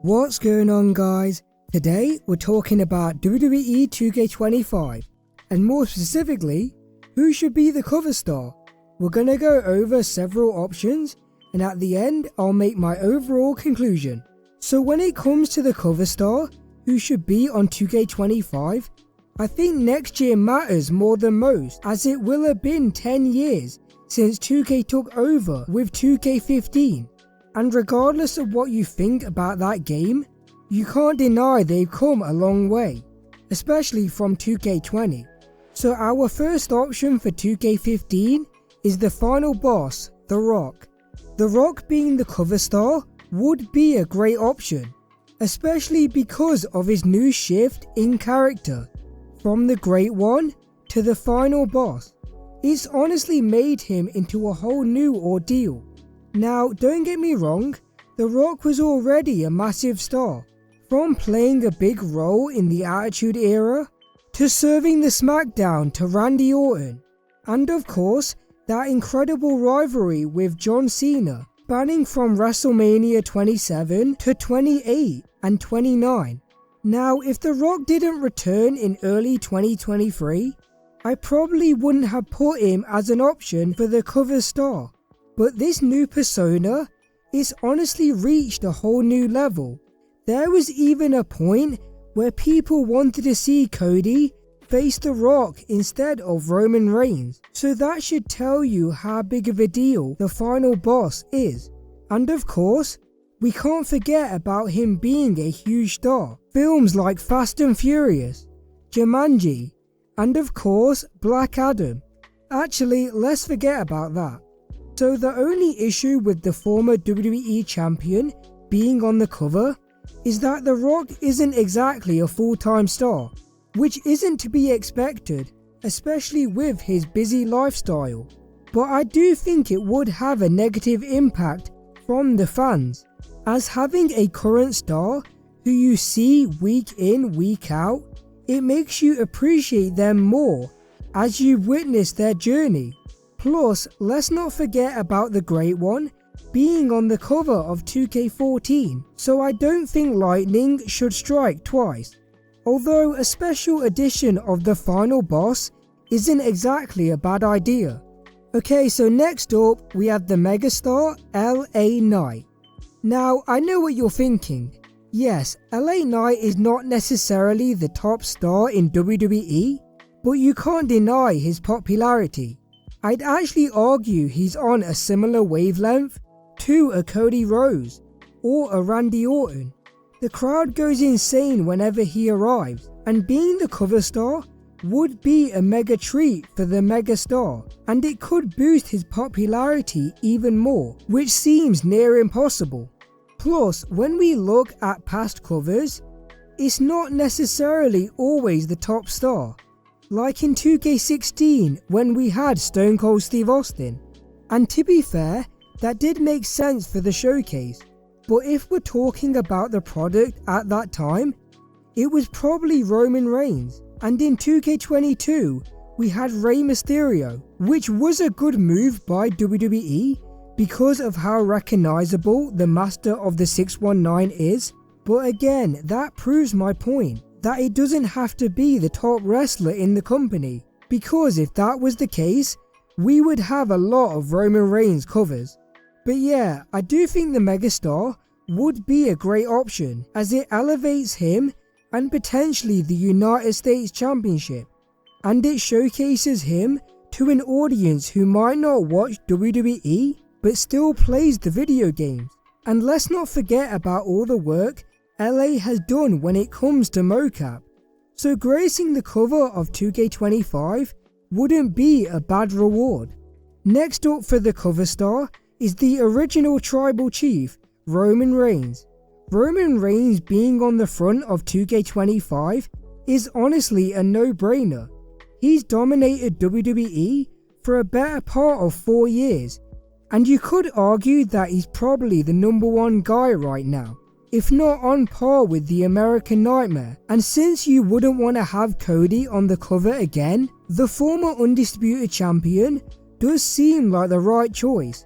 What's going on, guys? Today we're talking about WWE 2K25 and more specifically, who should be the cover star. We're gonna go over several options and at the end I'll make my overall conclusion. So when it comes to the cover star who should be on 2K25, I think next year matters more than most, as it will have been 10 years since 2K took over with 2K15. And regardless of what you think about that game, you can't deny they've come a long way, especially from 2K20. So our first option for 2K15 is the final boss, The Rock. The Rock being the cover star would be a great option, especially because of his new shift in character, from the Great One to the final boss. It's honestly made him into a whole new ordeal. Now, don't get me wrong, The Rock was already a massive star, from playing a big role in the Attitude Era, to serving the SmackDown to Randy Orton, and of course, that incredible rivalry with John Cena, spanning from WrestleMania 27 to 28 and 29. Now, if The Rock didn't return in early 2023, I probably wouldn't have put him as an option for the cover star. But this new persona is honestly reached a whole new level. There was even a point where people wanted to see Cody face The Rock instead of Roman Reigns. So that should tell you how big of a deal the final boss is. And of course, we can't forget about him being a huge star. Films like Fast and Furious, Jumanji, and of course Black Adam. Actually, let's forget about that. So the only issue with the former WWE champion being on the cover is that The Rock isn't exactly a full-time star, which isn't to be expected, especially with his busy lifestyle. But I do think it would have a negative impact from the fans, as having a current star who you see week in, week out, it makes you appreciate them more as you witness their journey. Plus, let's not forget about the Great One being on the cover of 2K14, so I don't think lightning should strike twice. Although a special edition of the final boss isn't exactly a bad idea. Okay, so next up we have the megastar LA Knight. Now, I know what you're thinking. Yes, LA Knight is not necessarily the top star in WWE, but you can't deny his popularity. I'd actually argue he's on a similar wavelength to a Cody Rhodes or a Randy Orton. The crowd goes insane whenever he arrives, and being the cover star would be a mega treat for the mega star, and it could boost his popularity even more, which seems near impossible. Plus, when we look at past covers, it's not necessarily always the top star. Like in 2K16 when we had Stone Cold Steve Austin. And to be fair, that did make sense for the showcase. But if we're talking about the product at that time, it was probably Roman Reigns. And in 2K22, we had Rey Mysterio, which was a good move by WWE because of how recognizable the Master of the 619 is. But again, that proves my point, that it doesn't have to be the top wrestler in the company, because if that was the case, we would have a lot of Roman Reigns covers. But yeah, I do think the megastar would be a great option, as it elevates him and potentially the United States Championship, and it showcases him to an audience who might not watch WWE but still plays the video games. And let's not forget about all the work LA has done when it comes to mocap, so gracing the cover of 2K25 wouldn't be a bad reward. Next up for the cover star is the original tribal chief, Roman Reigns. Roman Reigns being on the front of 2K25 is honestly a no-brainer. He's dominated WWE for a better part of 4 years, and you could argue that he's probably the number one guy right now, if not on par with the American Nightmare. And since you wouldn't want to have Cody on the cover again, the former Undisputed Champion does seem like the right choice.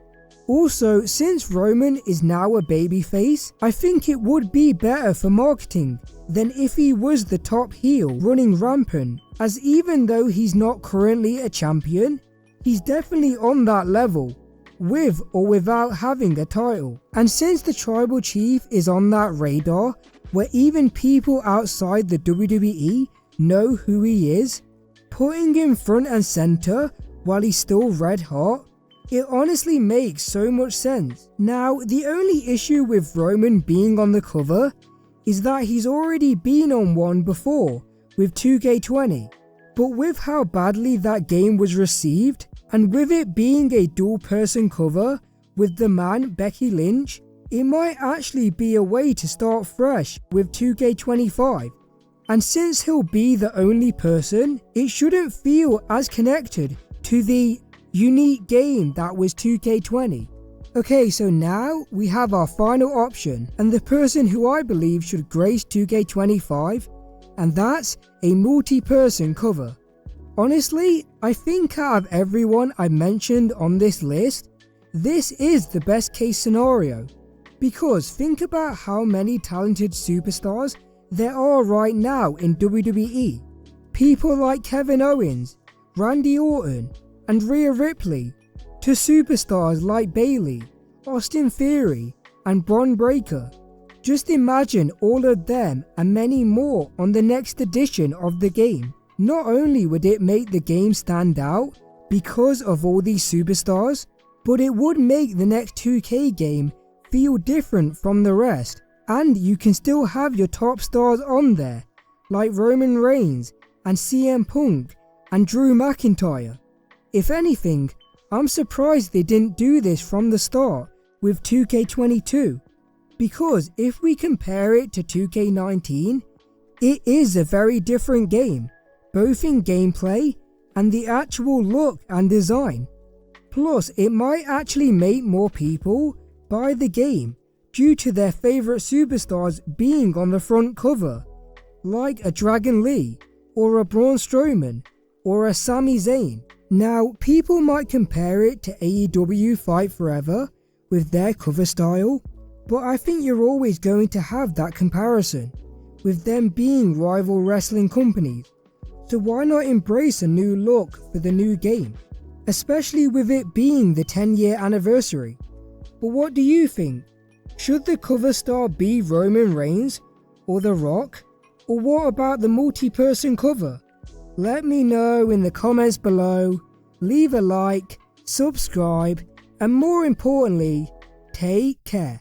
Also, since Roman is now a babyface, I think it would be better for marketing than if he was the top heel running rampant, as even though he's not currently a champion, he's definitely on that level, with or without having a title. And since the tribal chief is on that radar, where even people outside the WWE know who he is, putting him front and center while he's still red hot, it honestly makes so much sense. Now, the only issue with Roman being on the cover is that he's already been on one before with 2K20, but with how badly that game was received, and with it being a dual person cover with the man Becky Lynch, it might actually be a way to start fresh with 2K25. And since he'll be the only person, it shouldn't feel as connected to the unique game that was 2K20. Okay, so now we have our final option, and the person who I believe should grace 2K25, and that's a multi-person cover. Honestly, I think out of everyone I mentioned on this list, this is the best case scenario. Because think about how many talented superstars there are right now in WWE. People like Kevin Owens, Randy Orton, and Rhea Ripley, to superstars like Bayley, Austin Theory, and Bron Breakker. Just imagine all of them and many more on the next edition of the game. Not only would it make the game stand out because of all these superstars, but it would make the next 2K game feel different from the rest, and you can still have your top stars on there, like Roman Reigns and CM Punk and Drew McIntyre. If anything, I'm surprised they didn't do this from the start with 2K22, because if we compare it to 2K19, it is a very different game, both in gameplay and the actual look and design. Plus, it might actually make more people buy the game due to their favourite superstars being on the front cover, like a Dragon Lee, or a Braun Strowman, or a Sami Zayn. Now, people might compare it to AEW Fight Forever with their cover style, but I think you're always going to have that comparison, with them being rival wrestling companies. So why not embrace a new look for the new game, especially with it being the 10-year anniversary? But what do you think? Should the cover star be Roman Reigns or The Rock? Or what about the multi-person cover? Let me know in the comments below, leave a like, subscribe, and more importantly, take care.